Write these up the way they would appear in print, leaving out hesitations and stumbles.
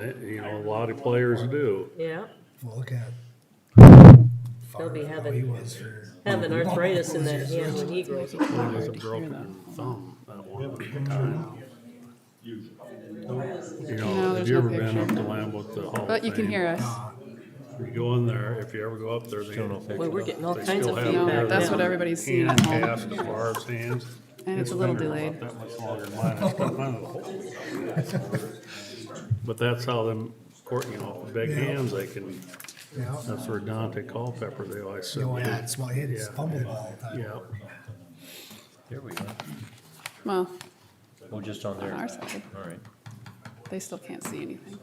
You know, a lot of players do. Yeah, Well, look at. They'll be Fargo, having- he was for. having arthritis in that hand when he grows up. He has a broken thumb at one time. You know, No, have there's you no ever been picture. up to Lambeth, the Hall of Fame? But you can hear us. You go in there, if you ever go up there, they Boy, we're getting all they kinds still of have No, feedback that's now. what everybody's seeing hand at home. cast as far as hands. And it's His a little fingers delayed. about that much longer than mine. I stuck mine in the hole. But that's how them, you know, big Yeah. hands, they can, Yeah. that's where Dante Culpepper, they always said. You know, yeah, small hit, it's Yeah. fumble ball all the time. Yeah. There we go. Well, Oh, just on on there. our side, All right. they still can't see anything.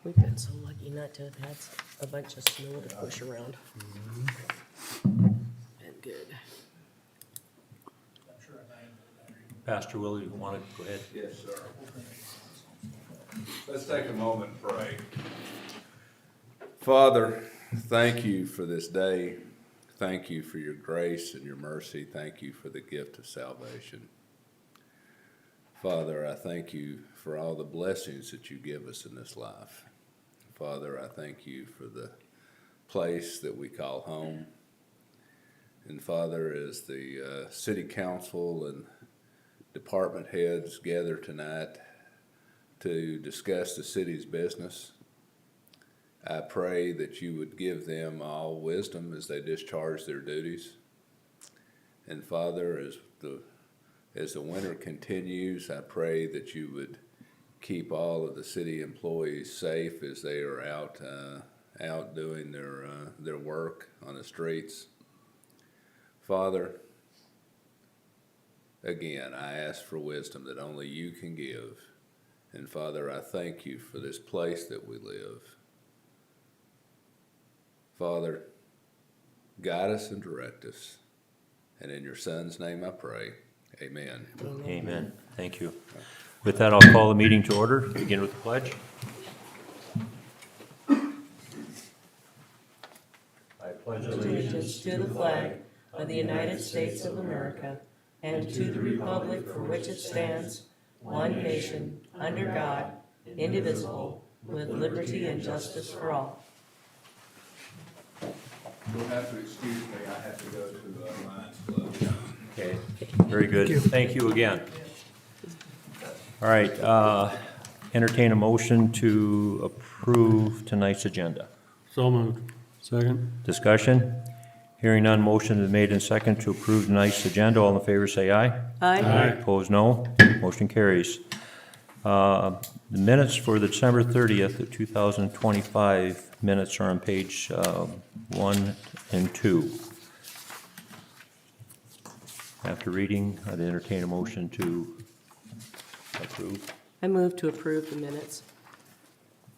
We've been so lucky not to have had a bunch of snow to push around. Been good. Pastor Will, you want to go ahead? Yes, sir. Let's take a moment and pray. Father, thank you for this day. Thank you for your grace and your mercy. Thank you for the gift of salvation. Father, I thank you for all the blessings that you give us in this life. Father, I thank you for the place that we call home. And Father, as the city council and department heads gather tonight to discuss the city's business, I pray that you would give them all wisdom as they discharge their duties. And Father, as the winter continues, I pray that you would keep all of the city employees safe as they are out doing their work on the streets. Father, again, I ask for wisdom that only you can give. And Father, I thank you for this place that we live. Father, guide us and direct us. And in your Son's name I pray. Amen. Amen. Thank you. With that, I'll call the meeting to order. Begin with the pledge. I pledge Allegiance to the flag of the United States of America and to the republic for which it stands, one nation, under God, indivisible, with liberty and justice for all. You'll have to excuse me, I have to go to the Lions Club. Okay, very good. Thank you again. All right, entertain a motion to approve tonight's agenda. So moved. Second? Discussion? Hearing none, motion is made and second to approve tonight's agenda. All in favor, say aye. Aye. Opposed, no. Motion carries. The minutes for the December 30th of 2025 minutes are on page 1 and 2. After reading, I'd entertain a motion to approve. I move to approve the minutes.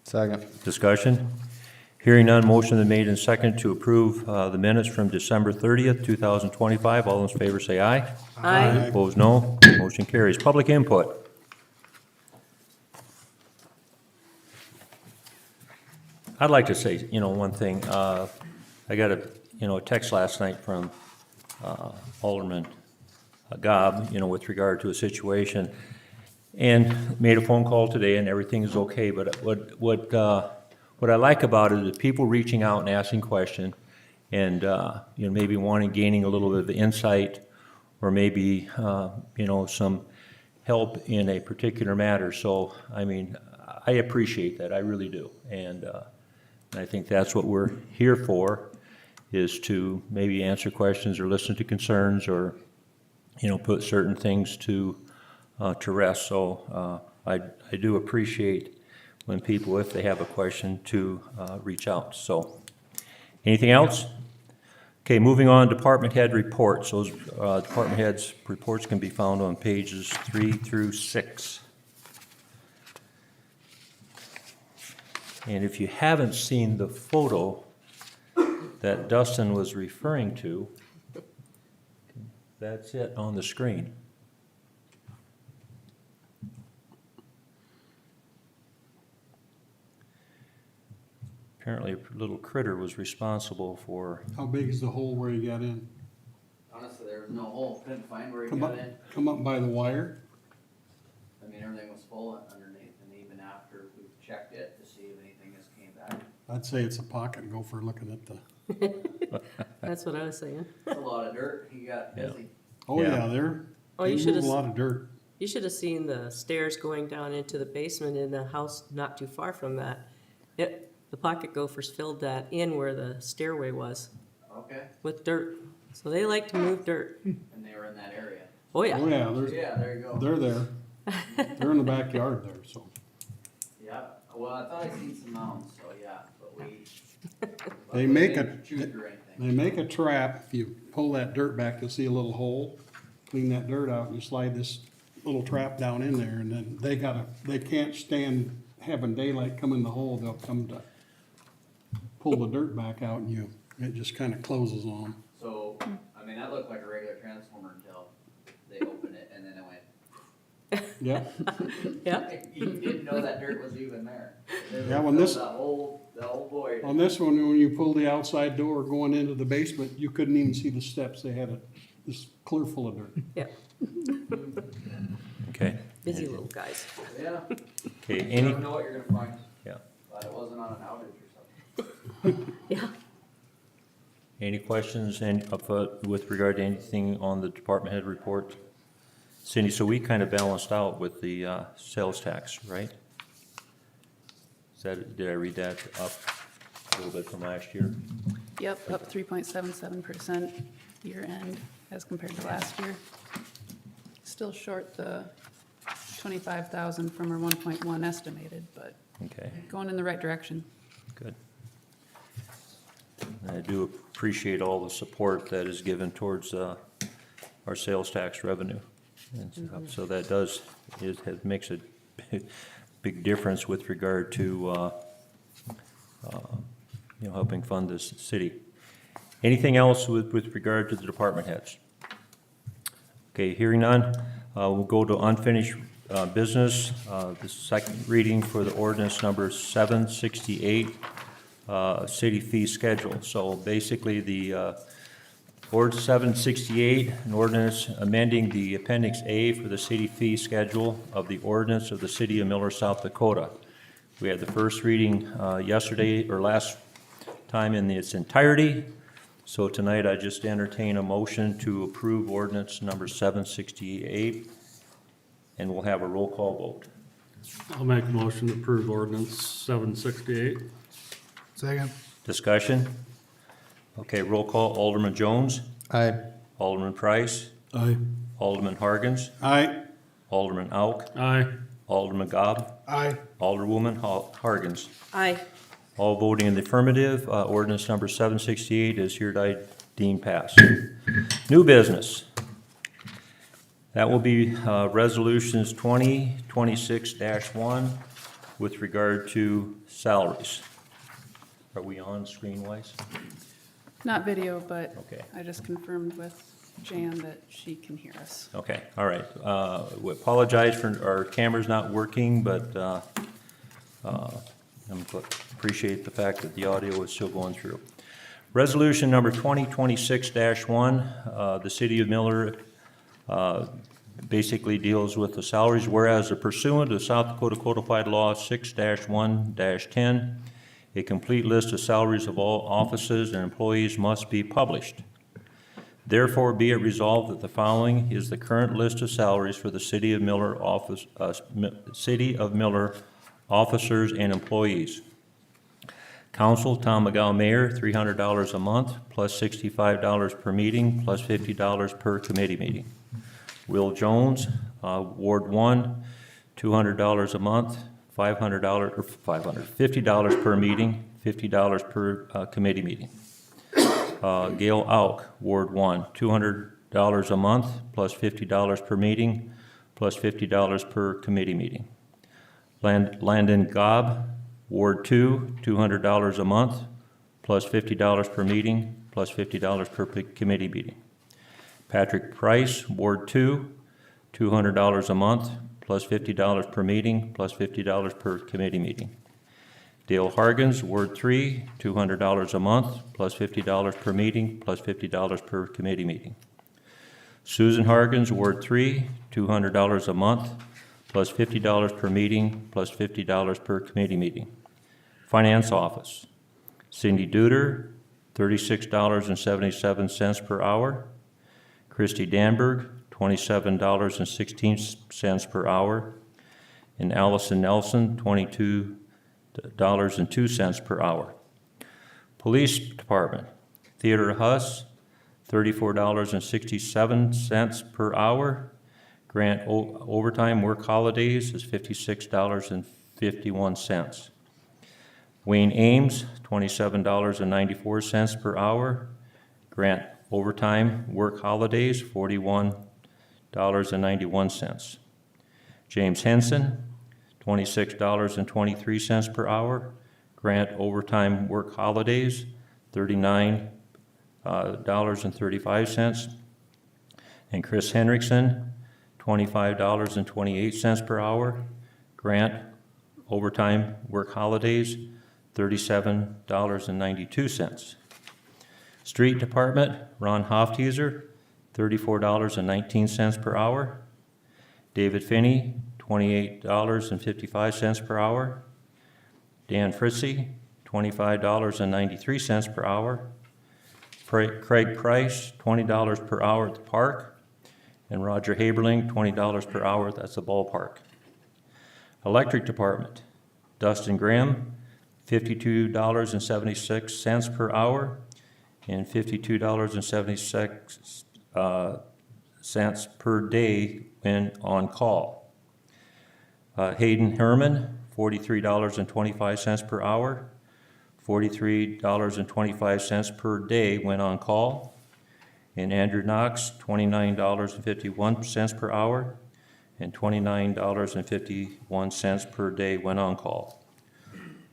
Second. Discussion? Hearing none, motion is made and second to approve the minutes from December 30th, 2025. All those in favor say aye. Aye. Opposed, no. Motion carries. Public input. I'd like to say, one thing. I got a text last night from Alderman Gobb, with regard to a situation, and made a phone call today, and everything is okay. But what I like about it is people reaching out and asking questions, and maybe gaining a little bit of insight, or maybe some help in a particular matter. So I appreciate that. I really do, and I think that's what we're here for, is to maybe answer questions or listen to concerns, or put certain things to rest. So I do appreciate when people, if they have a question, to reach out. So, anything else? Okay, moving on, department head reports. Those department heads' reports can be found on pages 3 through 6. And if you haven't seen the photo that Dustin was referring to, that's it on the screen. apparently a little critter was responsible for, How big is the hole where you got in? Honestly, there was no hole, couldn't find where he Come got up, in. come up by the wire? I mean, everything was full underneath, and even after we checked it to see if anything else came back, I'd say it's a pocket gopher looking at the, That's what I was saying. it's a lot of dirt, he got Yeah. busy. oh Yeah. yeah, there. Oh, you they should move have, a lot of dirt. you should have seen the stairs going down into the basement in the house not too far from that. The pocket gophers filled that in where the stairway was Okay, with dirt. So they like to move dirt. and they were in that area. Oh, Oh yeah. yeah, there's, Yeah, there you go. they're there. They're in the backyard there, so. Yeah, well, I thought I seen some mounds, so yeah, but we. They luckily make didn't a- Chew through anything. They make a trap, if you pull that dirt back, you'll see a little hole. Clean that dirt out and you slide this little trap down in there and then they can't stand having daylight come in the hole, they'll come to pull the dirt back out and it just kinda closes on them. So, I mean, that looked like a regular transformer until they opened it, and then it went. Yep, Yeah. You didn't know that dirt was even there. Yeah, when this- That whole void. on this one, when you pull the outside door going into the basement, you couldn't even see the steps, they had this clear full of dirt. Yeah. okay? Busy little guys. Yeah, Okay, you any, never know what you're gonna find. yeah, But it wasn't on an outage or something. Yeah. any questions with regard to anything on the department head report? Cindy, so we kind of balanced out with the sales tax, right? Did I read that up a little bit from last year? Yep, up 3.77% year end as compared to last year. Still short the 25,000 from our 1.1 estimated, but Okay, going in the right direction. good. And I do appreciate all the support that is given towards our sales tax revenue. And so that makes a big difference with regard to, helping fund this city. Anything else with regard to the department heads? Okay, hearing none, we'll go to unfinished business. The second reading for the ordinance number 768, city fee schedule. So basically, the Ordinance 768, an ordinance amending the Appendix A for the city fee schedule of the ordinance of the city of Miller, South Dakota. We had the first reading yesterday, or last time, in its entirety. So tonight, I just entertain a motion to approve ordinance number 768, and we'll have a roll call vote. I'll make a motion to approve ordinance 768. Second. Discussion? Okay, roll call. Alderman Jones, Aye. Alderman Price, Aye. Alderman Hargens, Aye. Alderman Auk, Aye. Alderman Gobb, Aye. Alderwoman Hargens. Aye. All voting in the affirmative, ordinance number 768 is hereby deemed passed. New business. That will be resolutions 2026-1 with regard to salaries. Are we on screen-wise? Not video, but Okay. I just confirmed with Jan that she can hear us. Okay, all right. We apologize for our cameras not working, but appreciate the fact that the audio is still going through. Resolution number 2026-1, the city of Miller basically deals with the salaries, whereas pursuant to South Dakota Codified Law 6-1-10, a complete list of salaries of all offices and employees must be published. Therefore, be it resolved that the following is the current list of salaries for the City of Miller officers and employees. Council, Tom McGowan, Mayor, $300 a month, plus $65 per meeting, plus $50 per committee meeting. Will Jones, Ward 1, $200 a month, $50 per meeting, $50 per committee meeting. Gail Auk, Ward 1, $200 a month, plus $50 per meeting, plus $50 per committee meeting. Landon Gobb, Ward 2, $200 a month, plus $50 per meeting, plus $50 per committee meeting. Patrick Price, Ward 2, $200 a month, plus $50 per meeting, plus $50 per committee meeting. Dale Hargens, Ward 3, $200 a month, plus $50 per meeting, plus $50 per committee meeting. Susan Hargens, Ward 3, $200 a month, plus $50 per meeting, plus $50 per committee meeting. Finance Office, Cindy Duder, $36.77 per hour. Christy Danberg, $27.16 per hour. And Allison Nelson, $22.02 per hour. Police Department, Theodore Huss, $34.67 per hour. Grant overtime work holidays is $56.51. Wayne Ames, $27.94 per hour. Grant overtime work holidays, $41.91. James Henson, $26.23 per hour. Grant overtime work holidays, $39.35. And Chris Henriksen, $25.28 per hour. Grant overtime work holidays, $37.92. Street Department, Ron Hofteiser, $34.19 per hour. David Finney, $28.55 per hour. Dan Fritzy, $25.93 per hour. Craig Price, $20 per hour at the park. And Roger Haberling, $20 per hour, that's the ballpark. Electric Department, Dustin Graham, $52.76 per hour and $52.76 per day when on call. Hayden Herman, $43.25 per hour, $43.25 per day when on call. And Andrew Knox, $29.51 per hour and $29.51 per day when on call.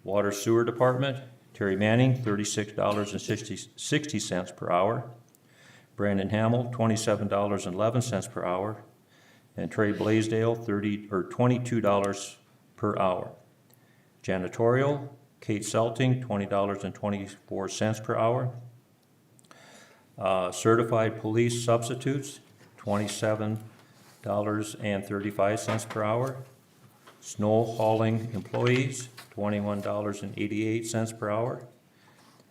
Water Sewer Department, Terry Manning, $36.60 per hour. Brandon Hamill, $27.11 per hour. And Trey Blaisdell, $22 per hour. Janitorial, Kate Selting, $20.24 per hour. Certified police substitutes, $27.35 per hour. Snow hauling employees, $21.88 per hour.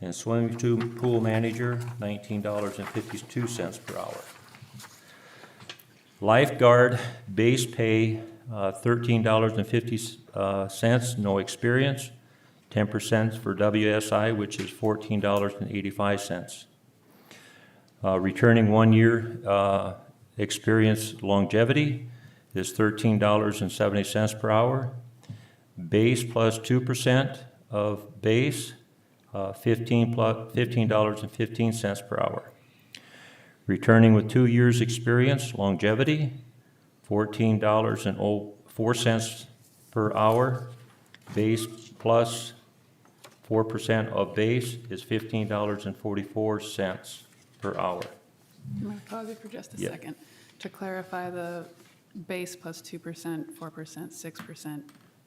And swimming pool manager, $19.52 per hour. Lifeguard base pay, $13.50, no experience. 10% for WSI, which is $14.85. Returning 1 year experience longevity is $13.70 per hour. Base plus 2% of base, $15.15 per hour. Returning with 2 years experience longevity, $14.04 per hour. Base plus 4% of base is $15.44 per hour. I'm going to pause it for just a Yeah. second. To clarify, the base plus 2%, 4%, 6%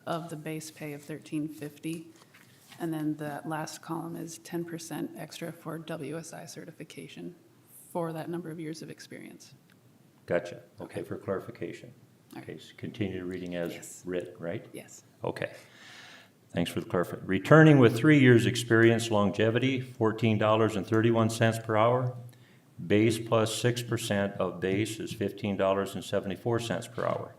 of the base pay of $13.50. And then the last column is 10% extra for WSI certification for that number of years of experience. Gotcha. Okay, for clarification. Okay, so continue reading as Yes. written, right? Yes. Okay. Thanks for the clarification. Returning with 3 years experience longevity, $14.31 per hour. Base plus 6% of base is $15.74 per hour.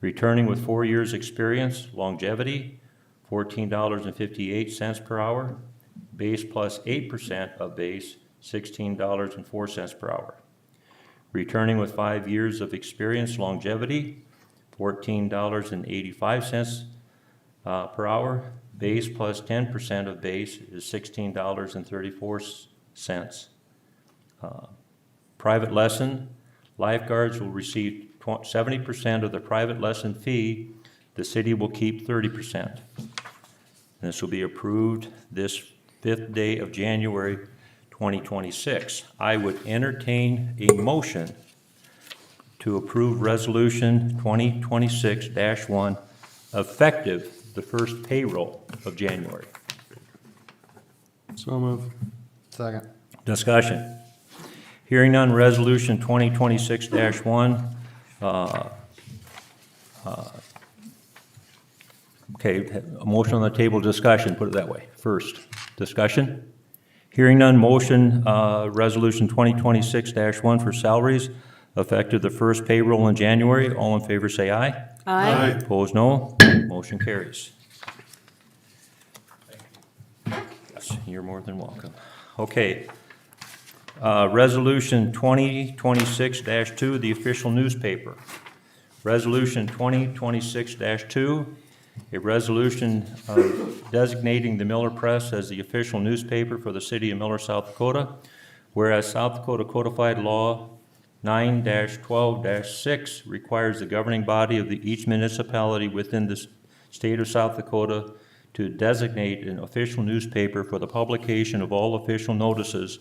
Returning with 4 years experience longevity, $14.58 per hour. Base plus 8% of base, $16.04 per hour. Returning with 5 years of experience longevity, $14.85 per hour. Base plus 10% of base is $16.34. Private lesson, lifeguards will receive 70% of the private lesson fee. The city will keep 30%. And this will be approved this 5th day of January 2026. I would entertain a motion to approve Resolution 2026-1 effective the first payroll of January. So move. Second. Discussion. Hearing none, resolution 2026-1. Okay, a motion on the table, discussion, put it that way. First, discussion. Hearing none, motion, resolution 2026-1 for salaries effective the first payroll in January. All in favor say aye. Aye. Opposed, no. Motion carries. Yes, you're more than welcome. Okay. Resolution 2026-2, the official newspaper. Resolution 2026-2, a resolution designating the Miller Press as the official newspaper for the city of Miller, South Dakota. Whereas South Dakota Codified Law 9-12-6 requires the governing body of each municipality within the state of South Dakota to designate an official newspaper for the publication of all official notices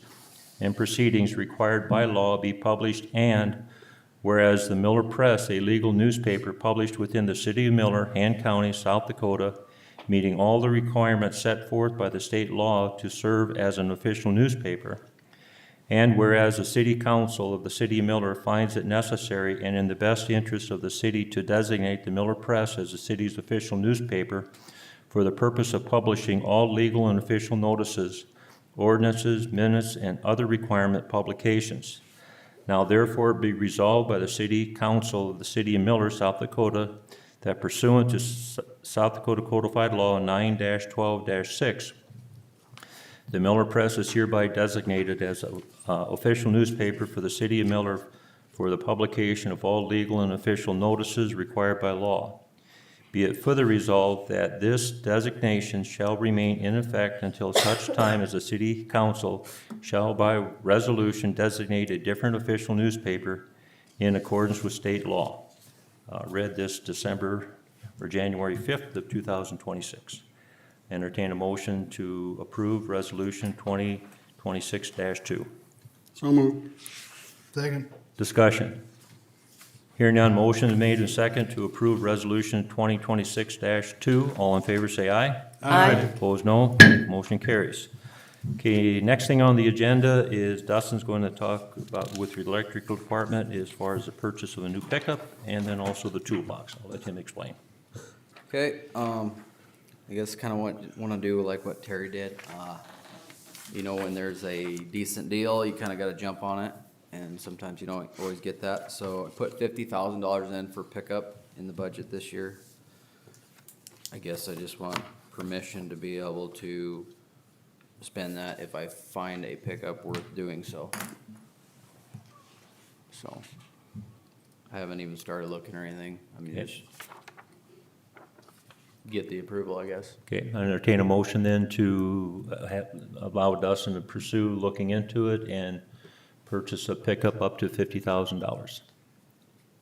and proceedings required by law be published, and whereas the Miller Press, a legal newspaper published within the city of Miller, Han County, South Dakota, meeting all the requirements set forth by the state law to serve as an official newspaper, and whereas the city council of the city of Miller finds it necessary and in the best interest of the city to designate the Miller Press as the city's official newspaper for the purpose of publishing all legal and official notices, ordinances, minutes, and other requirement publications. Now therefore be resolved by the City Council of the City of Miller, South Dakota, that pursuant to South Dakota Codified Law 9-12-6, the Miller Press is hereby designated as an official newspaper for the City of Miller for the publication of all legal and official notices required by law. Be it further resolved that this designation shall remain in effect until such time as the City Council shall by resolution designate a different official newspaper in accordance with state law. Read this January 5th of 2026. Entertain a motion to approve resolution 2026-2. So moved. Second. Discussion. Hearing none, motion is made and second to approve resolution 2026-2. All in favor say aye. Aye. Opposed, no. Motion carries. Okay, next thing on the agenda is Dustin's going to talk about with the electrical department as far as the purchase of a new pickup and then also the toolbox. I'll let him explain. Okay, I guess kind of want to do like what Terry did. You know, when there's a decent deal, you kind of got to jump on it, and sometimes you don't always get that. So I put $50,000 in for pickup in the budget this year. I guess I just want permission to be able to spend that if I find a pickup worth doing so. So I haven't even started looking or anything. I mean, just get the approval, I guess. Okay, I entertain a motion then to allow Dustin to pursue looking into it and purchase a pickup up to $50,000.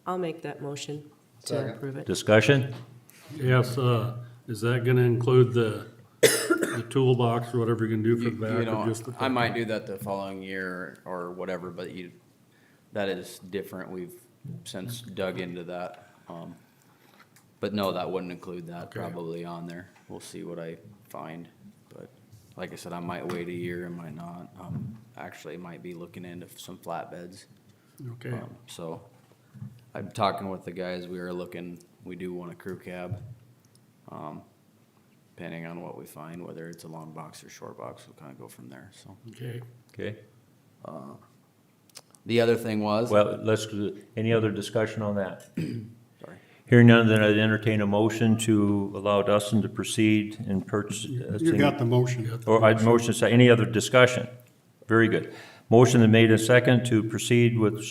I'll make that motion to Second. approve it. Discussion? Yes, is that gonna include the toolbox or whatever you're gonna do for the You back know, or just the? I might do that the following year or whatever, but that is different. We've since dug into that. But no, that wouldn't include that Okay. probably on there. We'll see what I find. But like I said, I might wait a year, I might not. Actually might be looking into some flatbeds. Okay, So I'm talking with the guys. We do want a crew cab. Depending on what we find, whether it's a long box or short box, we'll kind of go from there, so. okay. Okay, The other thing was. well, any other discussion on that? Sorry. Hearing none, then I'd entertain a motion to allow Dustin to proceed and purchase. You got the motion. Or I'd motion to say, any other discussion? Very good. Motion is made and second to proceed with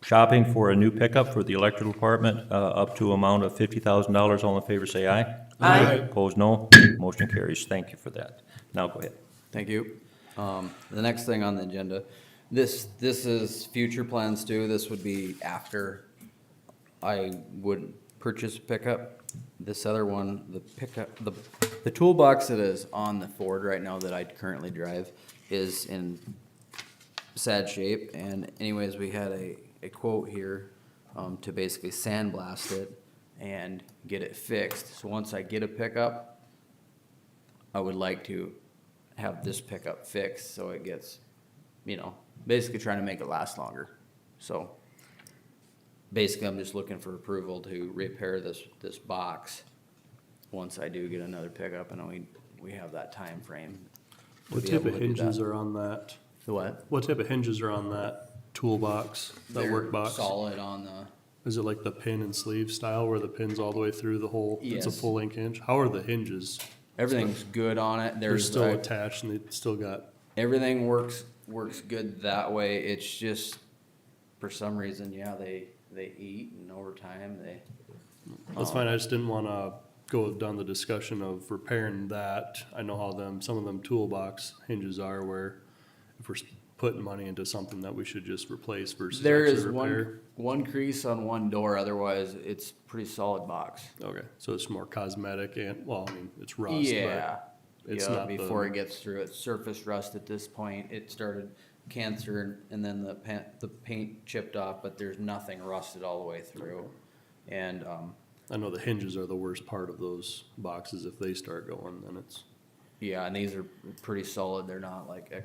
shopping for a new pickup for the electrical department, up to amount of $50,000. All in favor say aye. Aye. Opposed, no. Motion carries. Thank you for that. Now go ahead. Thank you. The next thing on the agenda, this is future plans too. This would be after I would purchase a pickup. This other one, the pickup, the toolbox that is on the Ford right now that I currently drive is in sad shape. And anyways, we had a quote here to basically sandblast it and get it fixed. So once I get a pickup, I would like to have this pickup fixed so it gets, basically trying to make it last longer. So basically, I'm just looking for approval to repair this box once I do get another pickup, and we have that time frame. to What be type able of to do hinges that. are on that? The what? What type of hinges are on that toolbox, that They're work box? solid on the, Is it like the pin and sleeve style where the pin's all the way through the whole, it's a Yes. full length hinge? How are the hinges? everything's good on it. They're There's still I- attached and they still got, everything works good that way. It's just, for some reason, they eat, and over time, that's fine, I just didn't wanna go down the discussion of repairing that. I know how some of them toolbox hinges are where if we're putting money into something that we should just replace versus there is actually repair. one crease on one door, otherwise it's pretty solid box. Okay, so it's more cosmetic and, well, I mean, it's rust, Yeah, but it's yeah, not before the, it gets through, it's surface rust at this point. It started cancer and then the paint chipped off, but there's nothing rusted all the way through. And, I know the hinges are the worst part of those boxes. If they start going, then it's, yeah, and these are pretty solid. They're not like a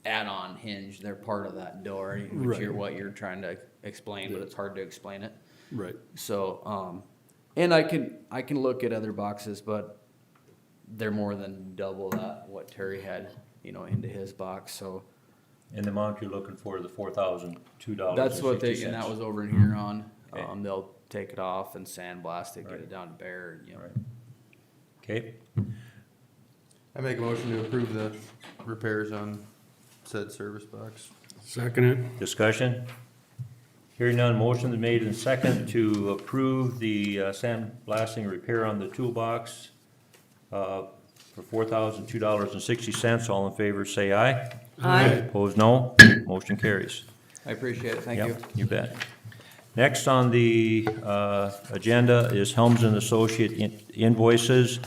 add-on hinge. They're part of that door, which Right. what you're trying to explain, but Yeah. it's hard to explain it. right. So, and I can look at other boxes, but they're more than double that, what Terry had, into his box, so. And the amount you're looking for, the $4,002.60. That's what and that was over in here on, Okay. they'll take it off and sandblast it, get it down to bare, Right. Okay, I make a motion to approve the repairs on said service box. Second it. discussion? Hearing none, motion is made and second to approve the sandblasting repair on the toolbox for $4,002.60. All in favor, say aye. Aye. Opposed, no. Motion carries. I appreciate it, thank you. Yep, you bet. Next on the agenda is Helms and Associate invoices,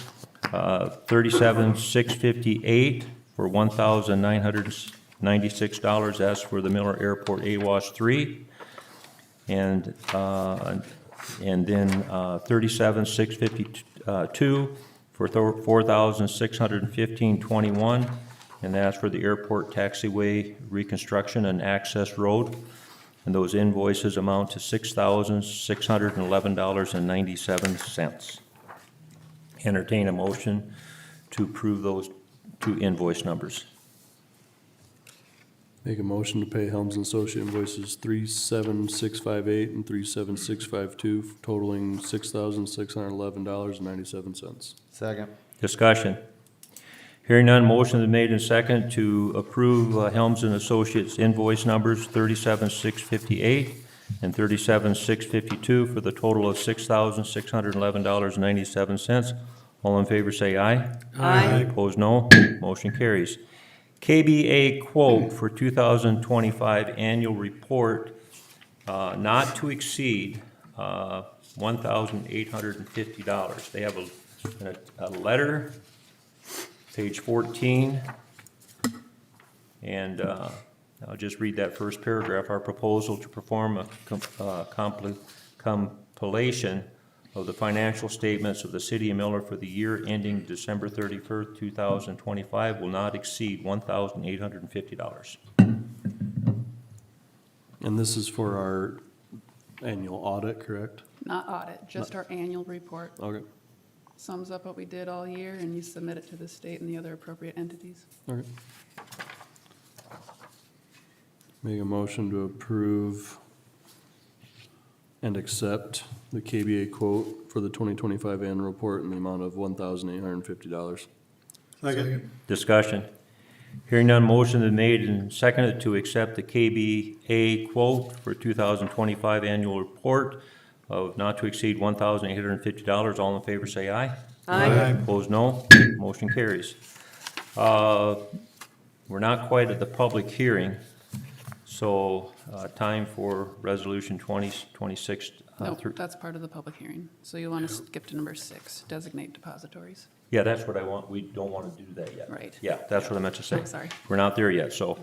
37,658 for $1,996. That's for the Miller Airport AWAS 3. And then 37,652 for $4,615.21. And that's for the airport taxiway reconstruction and access road. And those invoices amount to $6,611.97. Entertain a motion to approve those two invoice numbers. Make a motion to pay Helms and Associate invoices 37658 and 37652 totaling $6,611.97. Second. Discussion. Hearing none, motion is made and second to approve Helms and Associates invoice numbers 37,658 and 37,652 for the total of $6,611.97. All in favor say aye. Aye. Opposed, no. Motion carries. KBA quote for 2025 annual report, not to exceed $1,850. They have a letter, page 14, and I'll just read that first paragraph. Our proposal to perform a compilation of the financial statements of the City of Miller for the year ending December 31st, 2025 will not exceed $1,850. And this is for our annual audit, correct? Not audit, just our annual report. Okay, Sums up what we did all year, and you submit it to the state and the other appropriate entities. okay. Make a motion to approve and accept the KBA quote for the 2025 annual report in the amount of $1,850. Second. Discussion. Hearing none, motion is made and seconded to accept the KBA quote for 2025 annual report of not to exceed $1,850. All in favor say aye. Aye. Opposed, no. Motion carries. We're not quite at the public hearing, so time for resolution 2026. Nope, that's part of the public hearing. So you want to skip to number 6, designate depositories. Yeah, that's what I want. We don't want to do that yet. Right. Yeah, that's what I meant to say. Oh, sorry. We're not there yet, so.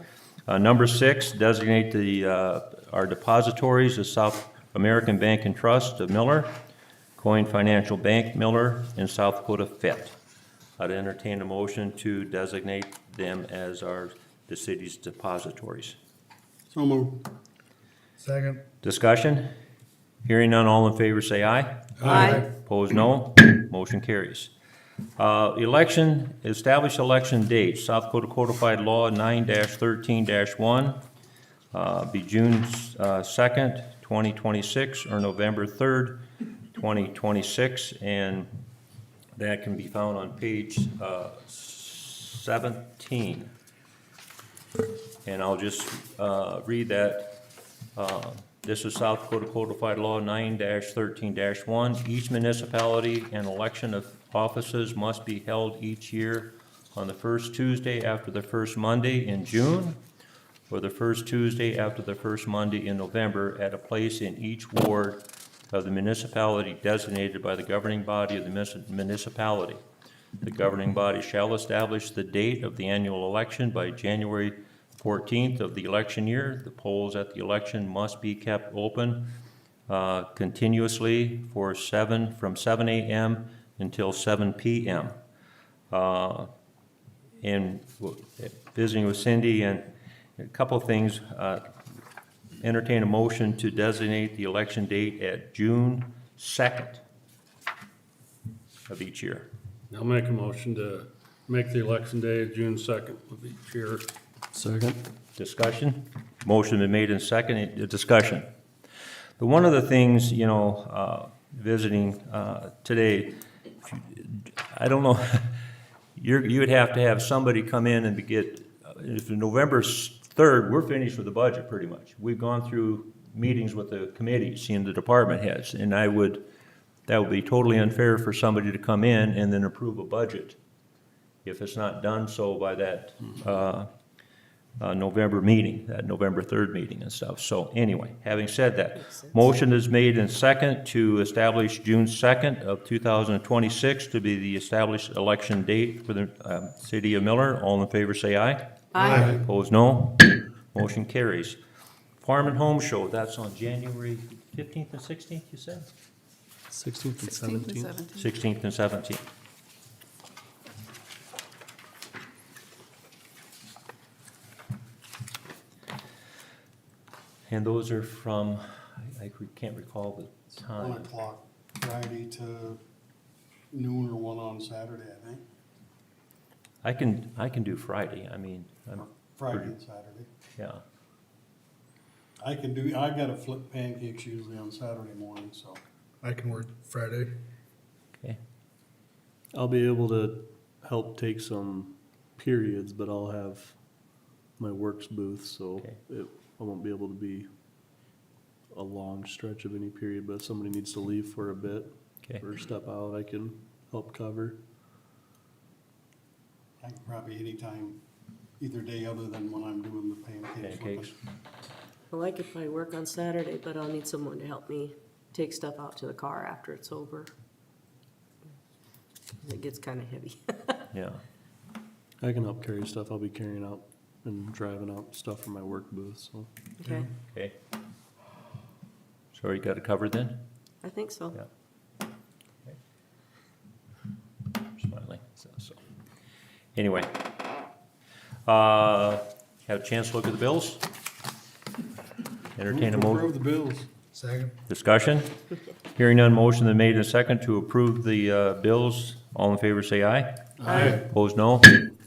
Number 6, designate our depositories, the South American Bank and Trust of Miller, Coin Financial Bank Miller, and South Dakota Fit. I'd entertain a motion to designate them as the city's depositories. So moved. Second. Discussion? Hearing none, all in favor say aye. Aye. Opposed, no. Motion carries. Election, establish election dates. South Dakota Codified Law 9-13-1, be June 2nd, 2026, or November 3rd, 2026, and that can be found on page 17. And I'll just read that. This is South Dakota Codified Law 9-13-1. Each municipality, an election of offices must be held each year on the first Tuesday after the first Monday in June, or the first Tuesday after the first Monday in November, at a place in each ward of the municipality designated by the governing body of the municipality. The governing body shall establish the date of the annual election by January 14th of the election year. The polls at the election must be kept open continuously from 7 a.m. until 7 p.m. And visiting with Cindy, and a couple of things, entertain a motion to designate the election date at June 2nd of each year. I'll make a motion to make the election day June 2nd of each year. Second. Discussion? Motion been made in second, discussion. But one of the things, visiting today, I don't know, you would have to have somebody come in and if November 3rd, we're finished with the budget pretty much. We've gone through meetings with the committees and the department heads, and that would be totally unfair for somebody to come in and then approve a budget if it's not done so by that November meeting, that November 3rd meeting and stuff. So anyway, having said that, motion is made in second to establish June 2nd of 2026 to be the established election date for the city of Miller. All in favor say aye. Aye. Opposed, no. Motion carries. Farm and Home Show, that's on January 15th and 16th, you said? 16th and 16th and 17th. 17th. 16th and 17th. And those are from, I can't recall the 1 time. o'clock Friday to noon, or 1 on Saturday, I think. I can do Friday, I mean, Friday and Saturday. yeah. I gotta flip pancakes usually on Saturday morning, so. I can work Friday. Okay, I'll be able to help take some periods, but I'll have my works booth, so Okay. I won't be able to be a long stretch of any period, but if somebody needs to leave for a bit okay. or step out, I can help cover. I can probably anytime, either day other than when I'm doing the pancakes. Pancakes, Well, I could probably work on Saturday, but I'll need someone to help me take stuff out to the car after it's over. It gets kind of heavy. yeah. I can help carry stuff. I'll be carrying out and driving out stuff from my work booth, so. Okay, Okay. So you got it covered then? I think so. Yeah. Okay. Smiling, so. Anyway, have a chance to look at the bills? Entertain a Move to motion. approve the bills. Second. Discussion? Hearing none, motion then made in second to approve the bills. All in favor say aye. Aye. Opposed, no.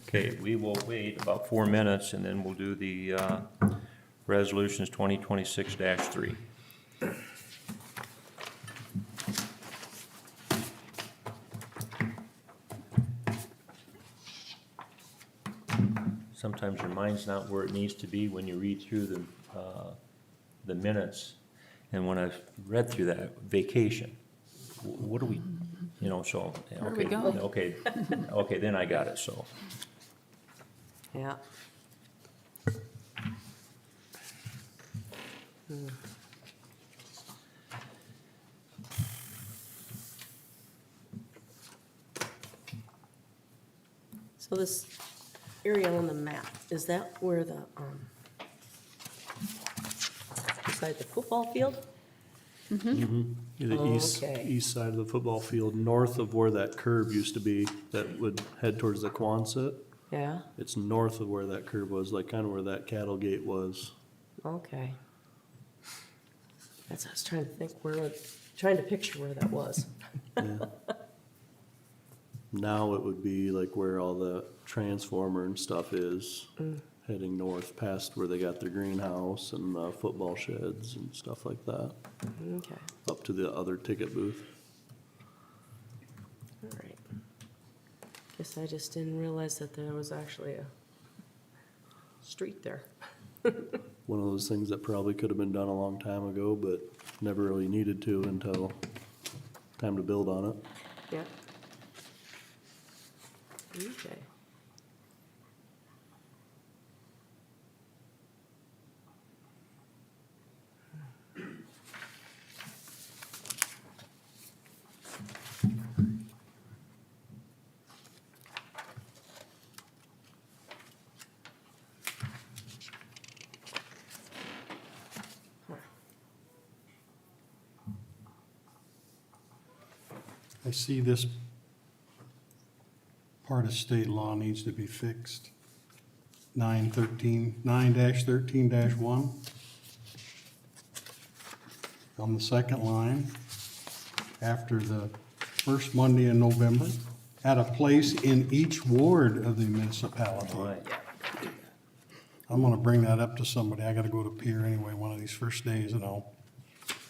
Okay, we will wait about 4 minutes and then we'll do the resolutions 2026-3. Sometimes your mind's not where it needs to be when you read through the minutes. And when I've read through that, vacation, what do we, so, Where are we okay, going? okay, then I got it, so. Yeah. So this area on the map, is that where beside the football field? The east, Okay. east side of the football field, north of where that curve used to be, that would head towards the Quonset. Yeah, It's north of where that curve was, like kind of where that cattle gate was. okay. That's, I was trying to think trying to picture where that was. Yeah. Now it would be like where all the transformer and stuff is, heading north past where they got their greenhouse and football sheds and stuff like that, Okay, up to the other ticket booth. all right. Guess I just didn't realize that there was actually a street there. One of those things that probably could have been done a long time ago, but never really needed to until time to build on it. Yeah. Okay. I see this part of state law needs to be fixed. 9-13-1. On the second line, after the first Monday in November, at a place in each ward of the municipality. Right. I'm gonna bring that up to somebody. I gotta go to Pier anyway, one of these first days, and I'll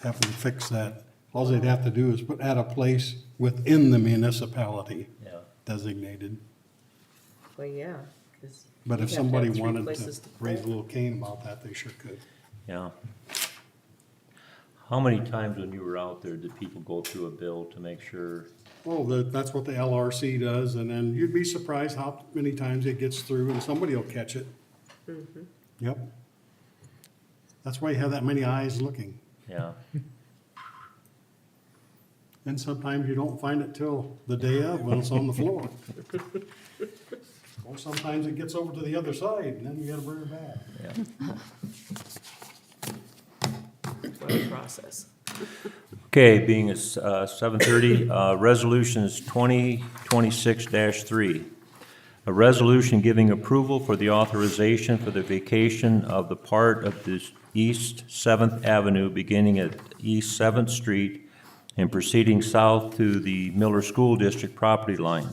have them fix that. All they'd have to do is put at a place within the municipality Yeah. designated. Well, yeah, 'cause But you'd if have to have somebody 3 wanted places to pull. raise a little cane about that, they sure could. Yeah. How many times when you were out there did people go through a bill to make sure? Oh, that's what the LRC does, and then you'd be surprised how many times it gets through and somebody will catch it. Yep. That's why you have that many eyes looking. Yeah, And sometimes you don't find it till the day of when it's on the floor. Or sometimes it gets over to the other side and then you gotta bring it back. yeah. What a process. Okay, being it's 7:30, resolutions 2026-3. A resolution giving approval for the authorization for the vacation of the part of the East 7th Avenue beginning at East 7th Street and proceeding south to the Miller School District property line,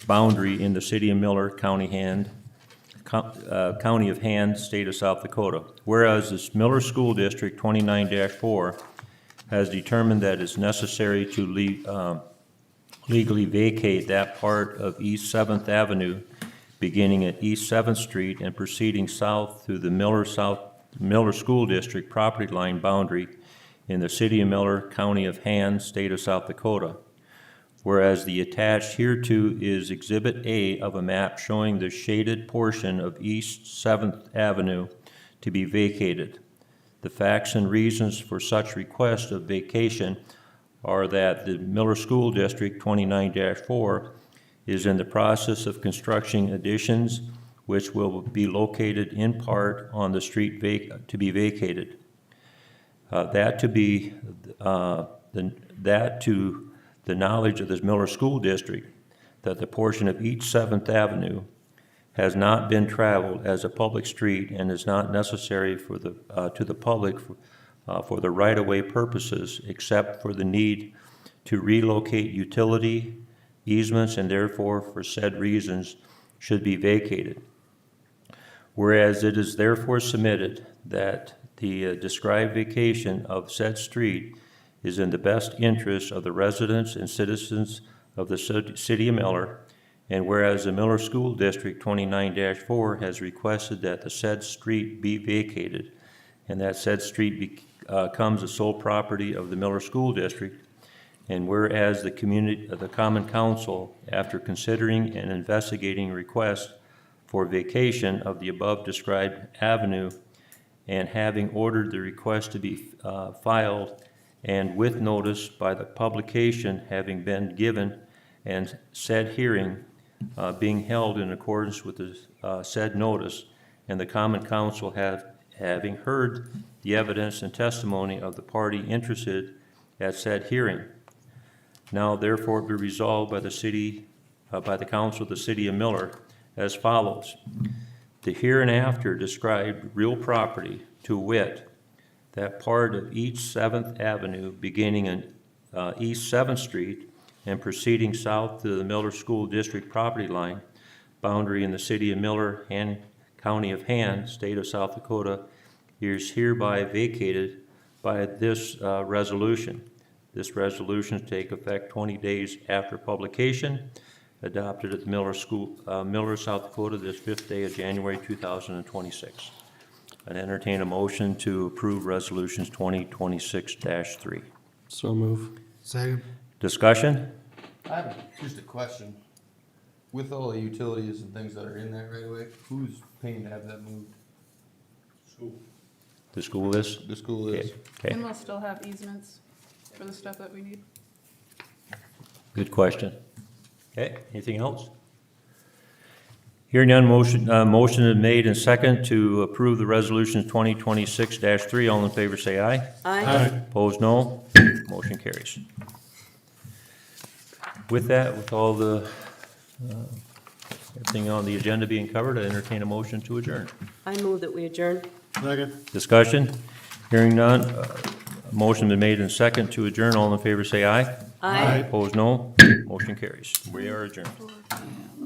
boundary in the city of Miller, County of Hand, State of South Dakota. Whereas this Miller School District 29-4 has determined that it's necessary to legally vacate that part of East 7th Avenue beginning at East 7th Street and proceeding south through the Miller School District property line boundary in the city of Miller, County of Hand, State of South Dakota. Whereas the attached hereto is Exhibit A of a map showing the shaded portion of East 7th Avenue to be vacated. The facts and reasons for such request of vacation are that the Miller School District 29-4 is in the process of constructing additions which will be located in part on the street to be vacated. That to the knowledge of this Miller School District, that the portion of each 7th Avenue has not been traveled as a public street and is not necessary for to the public for the right-of-way purposes, except for the need to relocate utility easements, and therefore for said reasons should be vacated. Whereas it is therefore submitted that the described vacation of said street is in the best interest of the residents and citizens of the city of Miller, and whereas the Miller School District 29-4 has requested that the said street be vacated, and that said street becomes the sole property of the Miller School District, and whereas the Common Council, after considering and investigating requests for vacation of the above described avenue, and having ordered the request to be filed and with notice by the publication having been given and said hearing being held in accordance with the said notice, and the Common Council having heard the evidence and testimony of the party interested at said hearing. Now therefore be resolved by the city, by the council of the city of Miller as follows. The hereinafter described real property, to wit, that part of East 7th Avenue beginning in East 7th Street and proceeding south to the Miller School District property line, boundary in the city of Miller and county of Han, state of South Dakota, is hereby vacated by this resolution. This resolution take effect 20 days after publication, adopted at the Miller, South Dakota, this 5th day of January 2026. I'd entertain a motion to approve resolutions 2026-3. So move. Second. Discussion? I have just a question. With all the utilities and things that are in that right away, who's paying to have that moved? The school is? The school is. Okay, And we'll still have easements for the stuff that we need. good question. Okay, anything else? Hearing none, motion is made and second to approve the resolution 2026-3. All in favor say aye. Aye. Opposed, no. Motion carries. With that, with all the, everything on the agenda being covered, I entertain a motion to adjourn. I move that we adjourn. Second. Discussion? Hearing none, motion been made and second to adjourn. All in favor say aye. Aye. Opposed, no. Motion carries. We are adjourned. 4 p.m.